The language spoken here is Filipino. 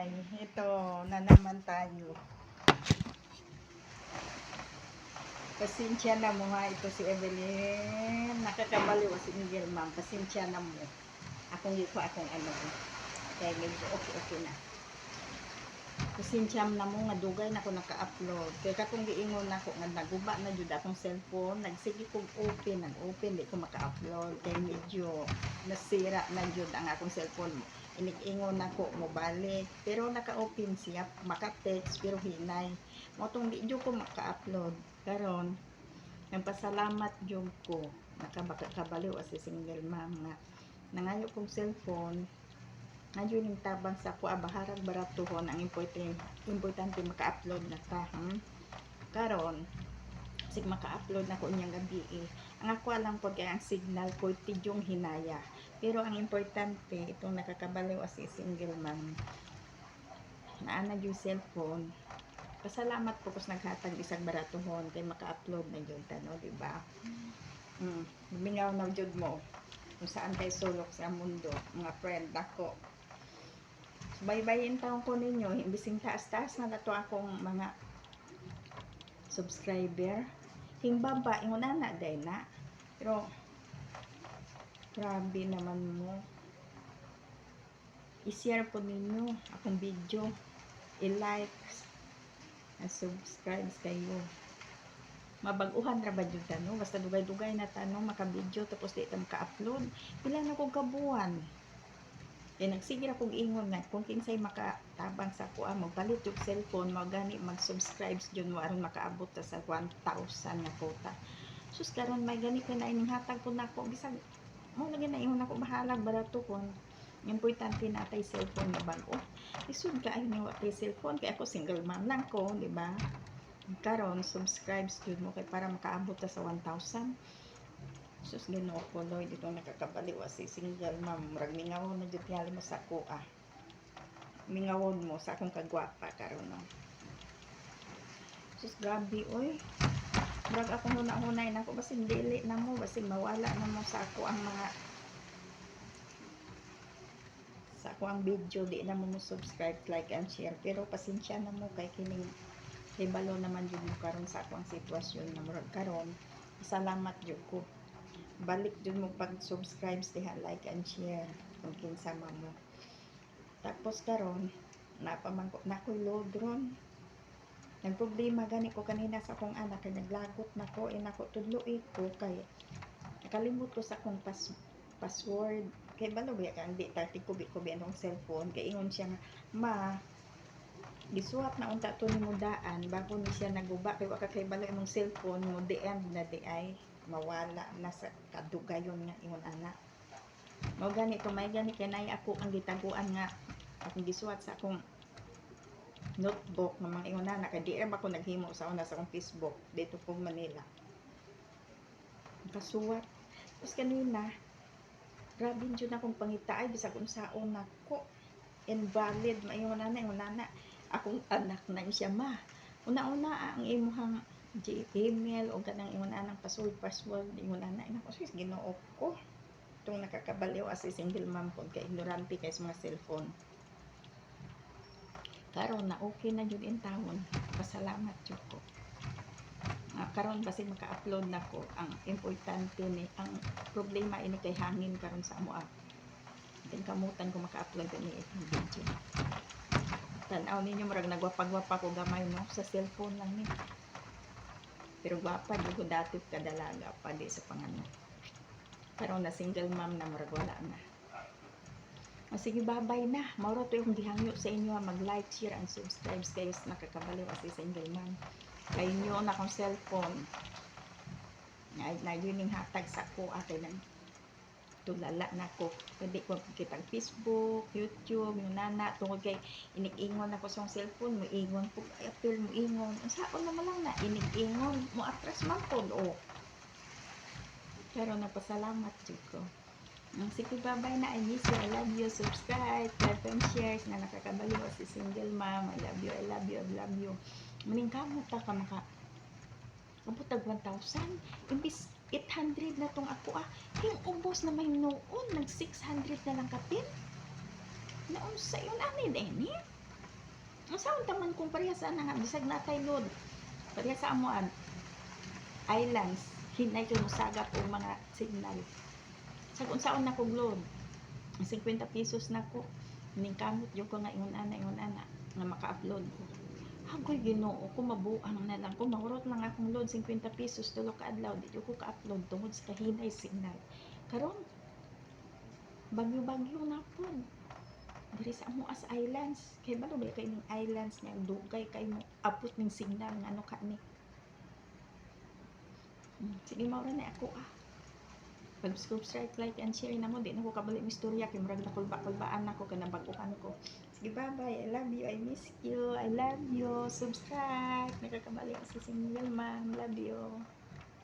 Hi! Ito na naman tayo. Pasensya na mo ha. Ito si Evelyn. Nakakabaliw si Miguel, ma'am. Pasensya na mo. Akong ano. Kaya medyo okay na. Pasensya na mo nga dugay na ako naka-upload. Kaya katong giingon na ako nga naguba na jud akong cellphone. Nagsige kong nag-open. Di ko maka-upload. Kaya medyo nasira na jud ang akong cellphone. Inig-ingon ako mo balik, pero naka-open siya, maka-text pero hinay mo tong di ko maka-upload karon. Nagpasalamat jud ko nakabaliw as single mom nga nangayo kong cellphone ngayon yung tabang sa ko baharag baratuhon ang importante maka-upload na ta karon sig maka-upload na ko unyang gabi ang ako alam po kaya ang signal ko tidyong hinaya pero ang importante itong nakakabaliw as single mom naana yung cellphone. Pasalamat po kus naghatag isang baratuhon kay maka-upload na jud tano di ba? Mingaw na jud mo kung saan kay sulok sa mundo mga friend ako. Bye-bye taon ko ninyo imbising taas-taas na nato akong mga subscriber. Hingbaba ingon na day na. Pero grabe naman mo. I-share po ninyo akong video. I-like subscribe kayo. Mabaguhan ra ba jud tano basta dugay-dugay na tano maka-video tapos di ta maka-upload. Pila na kog kabuan. Nagsige ra kog ingon nga kung kinsay makatabang sa kuha magpalit yung cellphone mao gani mag-subscribe jud mo aron makaabot ta sa 1,000 nga quota. Sus karon may gani kay na ining hatag ko nako bisag mo lagi na ingon ako bahala barato kon importante na tay cellphone na bago. Isud ka ay ni wa tay cellphone kay ako single mom lang ko, di ba? Karon subscribe jud mo kay para makaabot ta sa 1,000. Sus Ginoo ko Lord itong nakakabaliw si single mom murag mingawon na jud tingali mo sa kuha. Mingawon mo sa akong kagwapa karon no. Sus grabe oy. Murag akong hunay na ako basig dili na mo basig mawala na mo sa ako ang mga sa ako ang video di na mo subscribe, like and share pero pasensya na mo kay kining kay balo naman jud mo karon sa ako ang sitwasyon na murag karon. Salamat jud ko. Balik jud mo pag-subscribe diha, like and share kung kinsa man mo. Tapos karon napamangko na ko lodron. Nang problema gani ko kanina sa akong anak kay naglagot nako nako tudloy ko kay nakalimot ko sa akong password kay balo ba kang di tati ko anong cellphone kay ingon siya nga ma gisuwat na unta to nimo daan bago ni siya naguba kay wa ka kay balo imong cellphone mo di end na di ay mawala na sa kadugayon nga ingon ana. Mao gani to may gani kay nay ako ang gitaguan nga akong gisuwat sa akong notebook nga mga ingon ana kay di ra ako naghimo sa una sa akong Facebook dito po Manila. Kasuwat tapos kanina grabe jud akong pangita ay bisag unsaon nako invalid maingon ana akong anak na siya ma una ang imuhang email o kanang ingon anang password ingon ana nako sis Ginoo ko itong nakakabaliw as single mom po kay ignorante kay sa mga cellphone. Karon na okay na jud in taon. Pasalamat jud ko. Karon basig maka-upload na ko ang importante ni ang problema ini kay hangin karon sa amo din kamutan ko maka-upload ni itong video. Tan-aw ninyo murag nagwapa-gwapa ko gamay no sa cellphone lang ni. Pero gwapa jud ko dati kadalaga pa di sa panganak. Karon na single mom na murag wala na. Sige babay na. Maura to yung gihangyo sa inyo mag-like, share, and subscribe kayo sa nakakabaliw as single mom. Kay inyo na akong cellphone. Na yun yung hatag sa ko ate nang tulala na ko. Pwede ko kitang Facebook, YouTube, yung nana tungod kay inig-ingon ako sa cellphone mo ingon po apil mo ingon. Saan naman lang na inig-ingon mo atras man po o. Pero napasalamat jud ko. Sige babay na I miss you, I love you, subscribe, like and share na nakakabaliw si single mom. I love you, I love you, I love you. Maning kamot ta ka maka kabutag 1,000 imbis 800 na tong ako yung ubos na may noon nag 600 na lang kapin naon sa yun ani deni Unsaon taman kung parehas ana nga bisag natay load. Parehas sa amuan islands hinay kay musagap og mga signal. Sa unsaon na kog load. 50 pesos na ko. Ning kamot jud ko nga ingon ana nga maka-upload ko. Hagoy Ginoo ko mabuang na lang ko mahurot lang akong load 50 pesos tulo ka adlaw di ko ka-upload tungod sa kahinay signal. Karon bagyo-bagyo na pud. Diri sa amo as islands kay balo ba kay ning islands nga dugay kay mo abot ning signal nga ano kani. Sige mao ra ni ako Pag-subscribe, like, and share na mo. Di na ko kabalik istorya. Kaya marag nakulba-kulbaan ako. Kanabaguhan ko. Sige, bye-bye. I love you. I miss you. I love you. Subscribe. Nakakabalik sa single mom. Love you.